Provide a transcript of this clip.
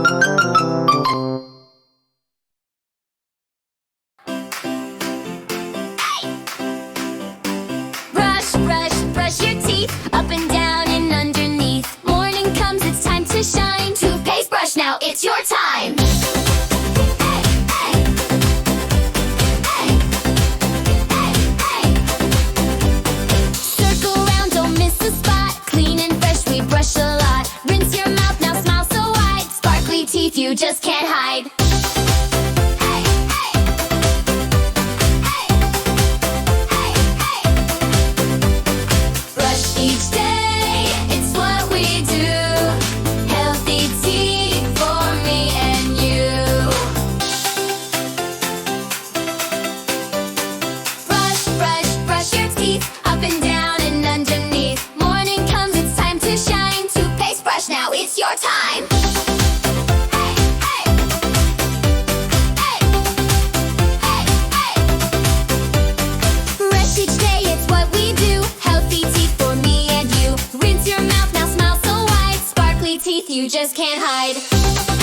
Brush, brush, brush your teeth, up and down and underneath. Morning comes, it's time to shine. Toothpaste brush, now it's your time. Circle round, don't miss a spot. Clean and fresh, we brush a lot. Rinse your mouth, now smile so wide. Sparkly teeth, you just can't hide. Brush each day, it's what we do. Healthy teeth for me and you. Brush, brush, brush your teeth, up and down and underneath. Morning comes, it's time to shine. Toothpaste brush, now it's your time. Brush each day, it's what we do. Healthy teeth for me and you. Rinse your mouth, now smile so wide. Sparkly teeth, you just can't hide.